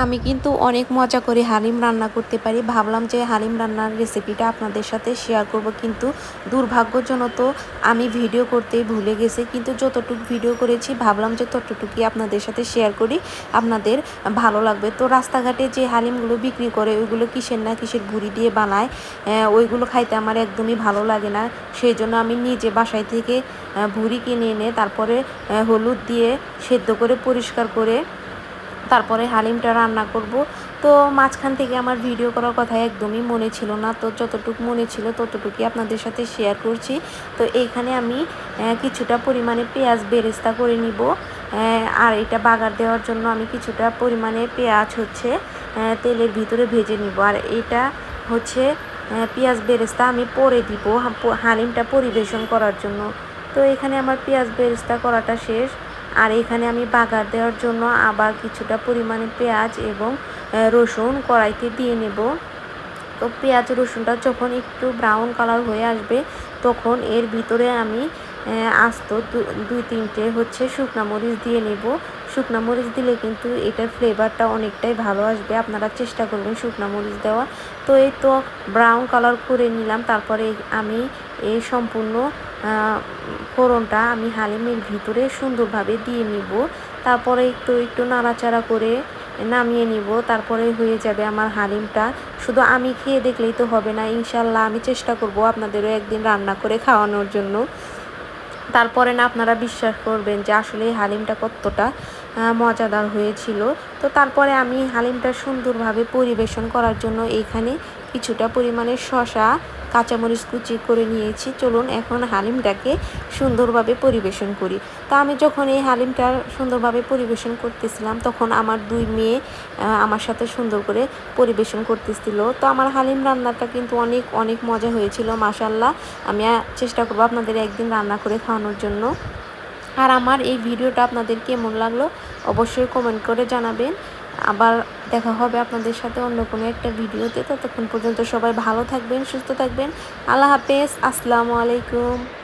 আমি কিন্তু অনেক মজা করে হালিম রান্না করতে পারি। ভাবলাম যে হালিম রান্নার রেসিপিটা আপনাদের সাথে শেয়ার করব, কিন্তু দুর্ভাগ্যজনত আমি ভিডিও করতেই ভুলে গেছি। কিন্তু যতটুকু ভিডিও করেছি ভাবলাম যে ততটুকুই আপনাদের সাথে শেয়ার করি, আপনাদের ভালো লাগবে। তো রাস্তাঘাটে যে হালিমগুলো বিক্রি করে ওইগুলো কিসের না কিসের ভুঁড়ি দিয়ে বানায়, ওইগুলো খাইতে আমার একদমই ভালো লাগে না। সেই জন্য আমি নিজে বাসায় থেকে ভুঁড়ি কিনে এনে তারপরে হলুদ দিয়ে সেদ্ধ করে পরিষ্কার করে তারপরে হালিমটা রান্না করব। তো মাঝখান থেকে আমার ভিডিও করার কথা একদমই মনে ছিল না, তো যতটুকু মনে ছিল ততটুকুই আপনাদের সাথে শেয়ার করছি। তো এইখানে আমি কিছুটা পরিমাণে পেঁয়াজ বেরেস্তা করে নিব, আর এটা বাগার দেওয়ার জন্য আমি কিছুটা পরিমাণে পেঁয়াজ হচ্ছে তেলের ভিতরে ভেজে নিব। আর এটা হচ্ছে পেঁয়াজ বেরেস্তা আমি পরে দিব হালিমটা পরিবেশন করার জন্য। তো এখানে আমার পেঁয়াজ বেরেস্তা করাটা শেষ। আর এখানে আমি বাগার দেওয়ার জন্য আবার কিছুটা পরিমাণে পেঁয়াজ এবং রসুন কড়াইতে দিয়ে নেব। তো পেঁয়াজ রসুনটা যখন একটু ব্রাউন কালার হয়ে আসবে তখন এর ভিতরে আমি আস্ত দুই তিনটে হচ্ছে শুকনা মরিচ দিয়ে নেব। শুকনা মরিচ দিলে কিন্তু এটার ফ্লেভারটা অনেকটাই ভালো আসবে, আপনারা চেষ্টা করবেন শুকনা মরিচ দেওয়া। তো এই তো ব্রাউন কালার করে নিলাম, তারপরে আমি এই সম্পূর্ণ ফোড়নটা আমি হালিমের ভিতরে সুন্দরভাবে দিয়ে নিব। তারপরে একটু নাড়াচাড়া করে নামিয়ে নিব। তারপরে হয়ে যাবে আমার হালিমটা। শুধু আমি খেয়ে দেখলেই তো হবে না, ইনশাল্লাহ আমি চেষ্টা করব আপনাদেরও একদিন রান্না করে খাওয়ানোর জন্য। তারপরে না আপনারা বিশ্বাস করবেন যে আসলে এই হালিমটা কতটা মজাদার হয়েছিল। তো তারপরে আমি হালিমটা সুন্দরভাবে পরিবেশন করার জন্য এখানে কিছুটা পরিমাণে শসা কাঁচামরিচ কুচি করে নিয়েছি। চলুন এখন হালিমটাকে সুন্দরভাবে পরিবেশন করি। তো আমি যখন এই হালিমটা সুন্দরভাবে পরিবেশন করতেছিলাম তখন আমার দুই মেয়ে আমার সাথে সুন্দর করে পরিবেশন করতেছিল। তো আমার হালিম রান্নাটা কিন্তু অনেক অনেক মজা হয়েছিল মাশাআল্লাহ। আমি চেষ্টা করবো আপনাদের একদিন রান্না করে খাওয়ানোর জন্য। আর আমার এই ভিডিওটা আপনাদের কেমন লাগলো অবশ্যই কমেন্ট করে জানাবেন। আবার দেখা হবে আপনাদের সাথে অন্য কোনো একটা ভিডিওতে। ততক্ষণ পর্যন্ত সবাই ভালো থাকবেন, সুস্থ থাকবেন। আল্লাহ হাফেজ, আসসালামু আলাইকুম।